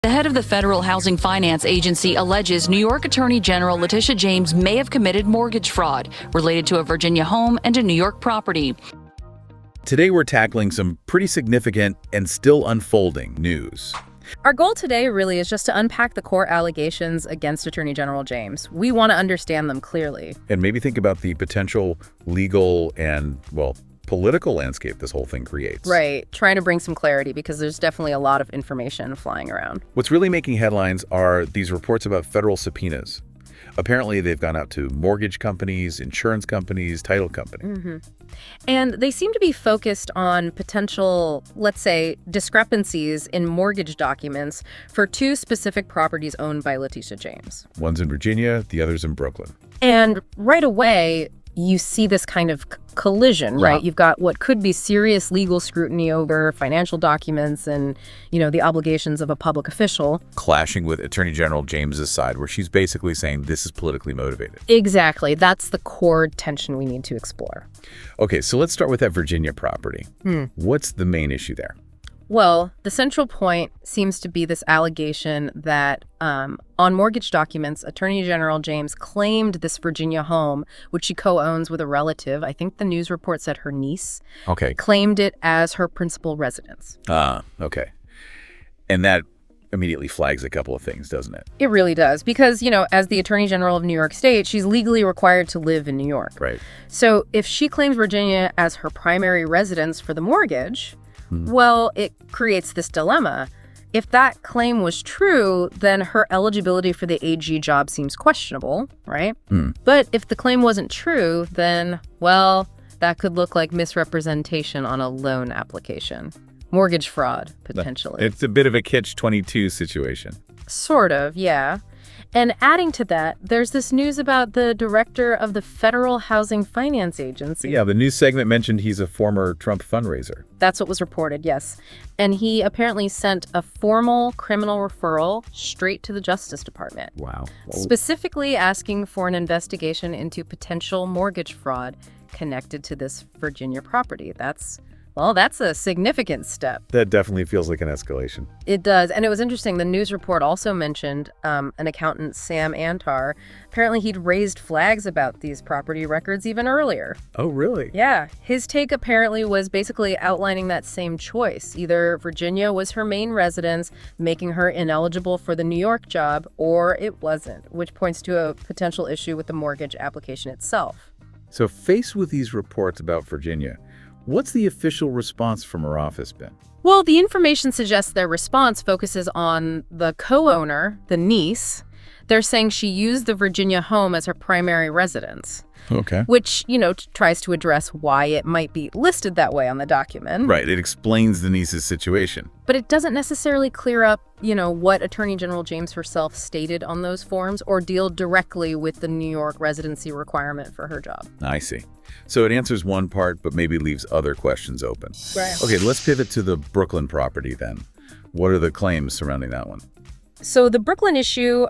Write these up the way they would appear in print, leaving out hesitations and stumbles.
The head of the Federal Housing Finance Agency alleges New York Attorney General Letitia James may have committed mortgage fraud related to a Virginia home and a New York property. Today we're tackling some pretty significant and still unfolding news. Our goal today really is just to unpack the core allegations against Attorney General James. We want to understand them clearly. And maybe think about the potential legal and, well, political landscape this whole thing creates. Right. Trying to bring some clarity because there's definitely a lot of information flying around. What's really making headlines are these reports about federal subpoenas. Apparently, they've gone out to mortgage companies, insurance companies, title companies. And they seem to be focused on potential, let's say, discrepancies in mortgage documents for two specific properties owned by Letitia James. One's in Virginia, the other's in Brooklyn. And right away, you see this kind of collision, right? You've got what could be serious legal scrutiny over financial documents and, the obligations of a public official. Clashing with Attorney General James's side, where she's basically saying this is politically motivated. Exactly. That's the core tension we need to explore. Okay, so let's start with that Virginia property. What's the main issue there? Well, the central point seems to be this allegation that on mortgage documents, Attorney General James claimed this Virginia home, which she co-owns with a relative. I think the news report said her niece. Okay. Claimed it as her principal residence. Okay. And that immediately flags a couple of things, doesn't it? It really does. Because, as the Attorney General of New York State, she's legally required to live in New York. Right. So if she claims Virginia as her primary residence for the mortgage, well, it creates this dilemma. If that claim was true, then her eligibility for the AG job seems questionable, right? But if the claim wasn't true, then, well, that could look like misrepresentation on a loan application. Mortgage fraud, potentially. It's a bit of a catch-22 situation. Sort of, yeah. And adding to that, there's this news about the director of the Federal Housing Finance Agency. Yeah, the news segment mentioned he's a former Trump fundraiser. That's what was reported, yes. And he apparently sent a formal criminal referral straight to the Justice Department. Wow. Specifically asking for an investigation into potential mortgage fraud connected to this Virginia property. That's a significant step. That definitely feels like an escalation. It does. And it was interesting. The news report also mentioned an accountant, Sam Antar. Apparently, he'd raised flags about these property records even earlier. Oh, really? Yeah. His take apparently was basically outlining that same choice. Either Virginia was her main residence, making her ineligible for the New York job, or it wasn't, which points to a potential issue with the mortgage application itself. So faced with these reports about Virginia, what's the official response from her office been? Well, the information suggests their response focuses on the co-owner, the niece. They're saying she used the Virginia home as her primary residence. Okay. Which, tries to address why it might be listed that way on the document. Right. It explains the niece's situation. But it doesn't necessarily clear up, what Attorney General James herself stated on those forms or deal directly with the New York residency requirement for her job. I see. So it answers one part, but maybe leaves other questions open. Right. Okay, let's pivot to the Brooklyn property then. What are the claims surrounding that one? So the Brooklyn issue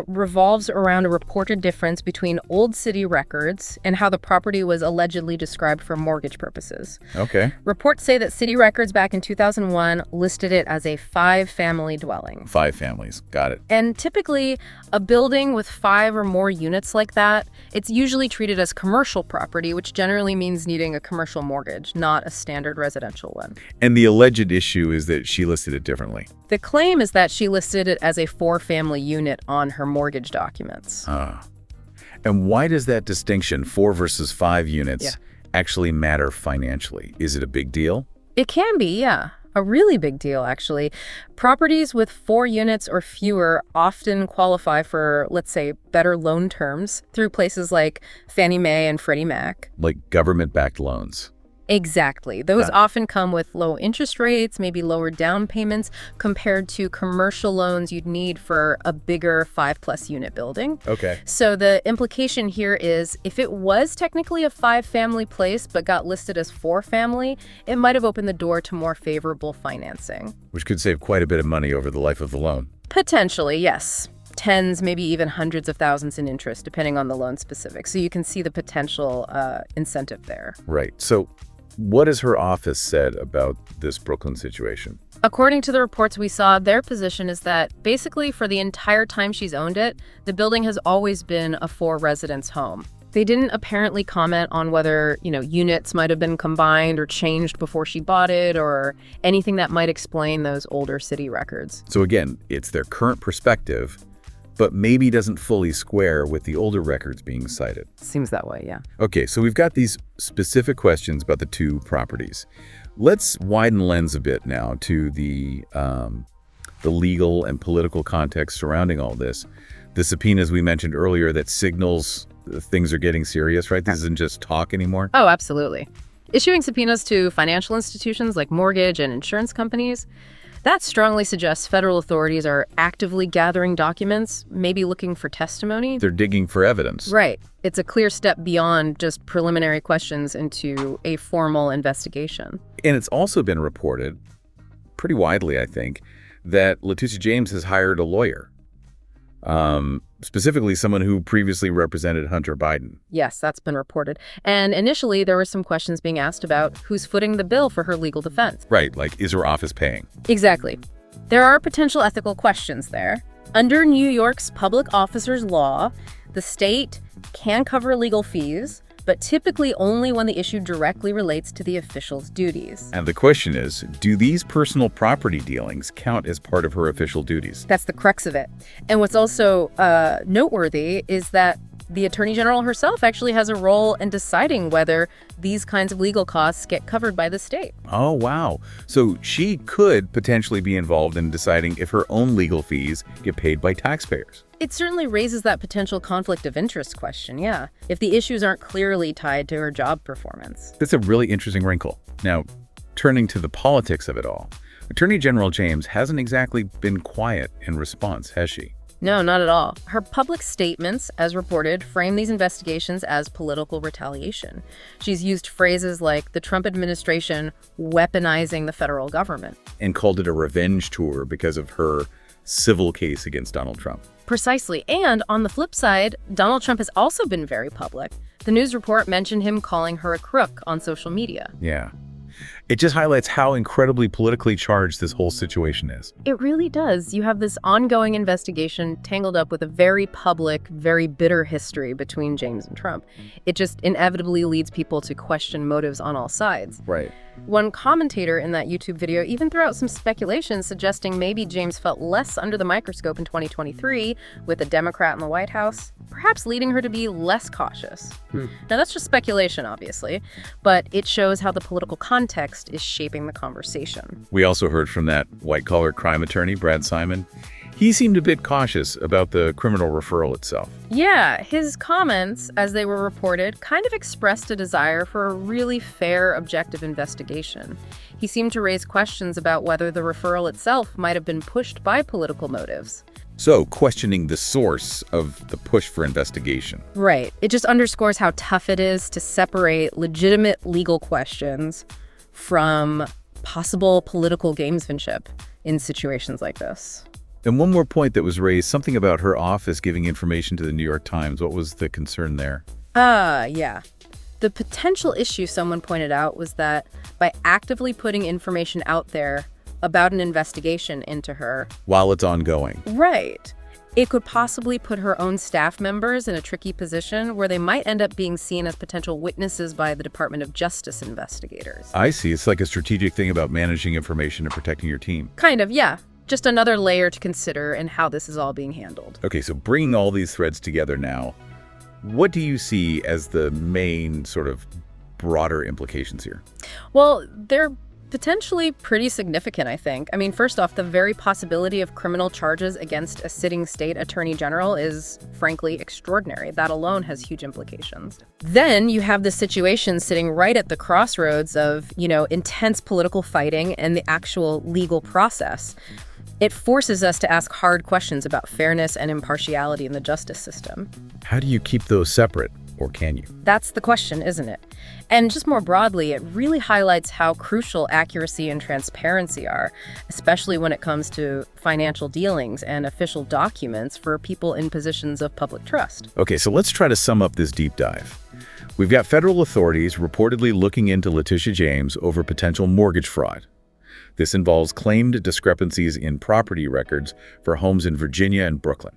revolves around a reported difference between old city records and how the property was allegedly described for mortgage purposes. Okay. Reports say that city records back in 2001 listed it as a 5-family dwelling. 5 families. Got it. And typically, a building with 5 or more units like that, it's usually treated as commercial property, which generally means needing a commercial mortgage, not a standard residential one. And the alleged issue is that she listed it differently. The claim is that she listed it as a 4-family unit on her mortgage documents. And why does that distinction, 4 versus 5 units, actually matter financially? Is it a big deal? It can be, yeah. A really big deal, actually. Properties with 4 units or fewer often qualify for, let's say, better loan terms through places like Fannie Mae and Freddie Mac. Like government-backed loans. Exactly. Those often come with low interest rates, maybe lower down payments compared to commercial loans you'd need for a bigger 5+ unit building. Okay. So the implication here is if it was technically a 5-family place but got listed as 4-family, it might have opened the door to more favorable financing. Which could save quite a bit of money over the life of the loan. Potentially, yes. Tens, maybe even hundreds of thousands in interest, depending on the loan specifics. So you can see the potential incentive there. Right. So What has her office said about this Brooklyn situation? According to the reports we saw, their position is that basically for the entire time she's owned it, the building has always been a four-residence home. They didn't apparently comment on whether, units might have been combined or changed before she bought it or anything that might explain those older city records. So again, it's their current perspective, but maybe doesn't fully square with the older records being cited. Seems that way, yeah. Okay, so we've got these specific questions about the two properties. Let's widen the lens a bit now to the legal and political context surrounding all this. The subpoenas we mentioned earlier that signals things are getting serious, right? This isn't just talk anymore. Oh, absolutely. Issuing subpoenas to financial institutions like mortgage and insurance companies, that strongly suggests federal authorities are actively gathering documents, maybe looking for testimony. They're digging for evidence. Right. It's a clear step beyond just preliminary questions into a formal investigation. And it's also been reported, pretty widely, I think, that Letitia James has hired a lawyer, specifically someone who previously represented Hunter Biden. Yes, that's been reported. And initially, there were some questions being asked about who's footing the bill for her legal defense. Right, like, is her office paying? Exactly. There are potential ethical questions there. Under New York's public officers law, the state can cover legal fees, but typically only when the issue directly relates to the official's duties. And the question is, do these personal property dealings count as part of her official duties? That's the crux of it. And what's also noteworthy is that the Attorney General herself actually has a role in deciding whether these kinds of legal costs get covered by the state. Oh, wow. So she could potentially be involved in deciding if her own legal fees get paid by taxpayers. It certainly raises that potential conflict of interest question, yeah, if the issues aren't clearly tied to her job performance. That's a really interesting wrinkle. Now, turning to the politics of it all, Attorney General James hasn't exactly been quiet in response, has she? No, not at all. Her public statements, as reported, frame these investigations as political retaliation. She's used phrases like the Trump administration weaponizing the federal government. And called it a revenge tour because of her civil case against Donald Trump. Precisely. And on the flip side, Donald Trump has also been very public. The news report mentioned him calling her a crook on social media. Yeah. It just highlights how incredibly politically charged this whole situation is. It really does. You have this ongoing investigation tangled up with a very public, very bitter history between James and Trump. It just inevitably leads people to question motives on all sides. Right. One commentator in that YouTube video even threw out some speculation suggesting maybe James felt less under the microscope in 2023 with a Democrat in the White House, perhaps leading her to be less cautious. Now, that's just speculation, obviously, but it shows how the political context is shaping the conversation. We also heard from that white-collar crime attorney, Brad Simon. He seemed a bit cautious about the criminal referral itself. Yeah, his comments, as they were reported, kind of expressed a desire for a really fair, objective investigation. He seemed to raise questions about whether the referral itself might have been pushed by political motives. So, questioning the source of the push for investigation. Right. It just underscores how tough it is to separate legitimate legal questions from possible political gamesmanship in situations like this. And one more point that was raised, something about her office giving information to the New York Times. What was the concern there? Yeah. The potential issue someone pointed out was that by actively putting information out there about an investigation into her... While it's ongoing. Right. It could possibly put her own staff members in a tricky position where they might end up being seen as potential witnesses by the Department of Justice investigators. I see. It's like a strategic thing about managing information and protecting your team. Kind of, yeah. Just another layer to consider in how this is all being handled. Okay, so bringing all these threads together now, what do you see as the main sort of broader implications here? Well, they're potentially pretty significant, I think. I mean, first off, the very possibility of criminal charges against a sitting state attorney general is, frankly, extraordinary. That alone has huge implications. Then you have the situation sitting right at the crossroads of, intense political fighting and the actual legal process. It forces us to ask hard questions about fairness and impartiality in the justice system. How do you keep those separate, or can you? That's the question, isn't it? And just more broadly, it really highlights how crucial accuracy and transparency are, especially when it comes to financial dealings and official documents for people in positions of public trust. Okay, so let's try to sum up this deep dive. We've got federal authorities reportedly looking into Letitia James over potential mortgage fraud. This involves claimed discrepancies in property records for homes in Virginia and Brooklyn.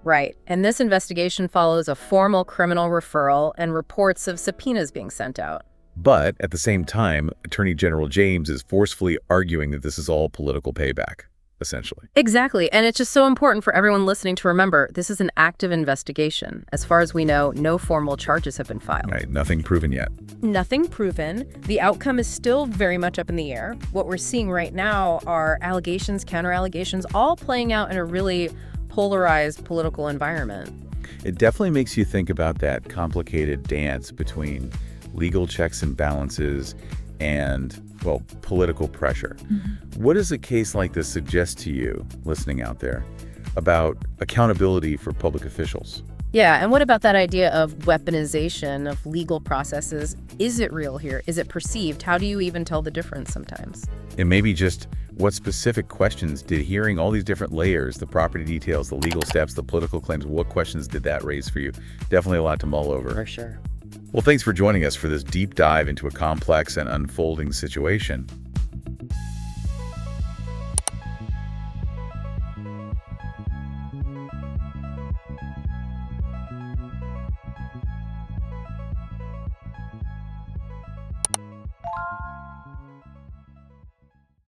Right. And this investigation follows a formal criminal referral and reports of subpoenas being sent out. But at the same time, Attorney General James is forcefully arguing that this is all political payback, essentially. Exactly. And it's just so important for everyone listening to remember this is an active investigation. As far as we know, no formal charges have been filed. Right, nothing proven yet. Nothing proven. The outcome is still very much up in the air. What we're seeing right now are allegations, counter-allegations, all playing out in a really polarized political environment. It definitely makes you think about that complicated dance between legal checks and balances and, well, political pressure. What does a case like this suggest to you, listening out there, about accountability for public officials? Yeah, and what about that idea of weaponization of legal processes? Is it real here? Is it perceived? How do you even tell the difference sometimes? And maybe just what specific questions did hearing all these different layers, the property details, the legal steps, the political claims, what questions did that raise for you? Definitely a lot to mull over. For sure. Well, thanks for joining us for this deep dive into a complex and unfolding situation.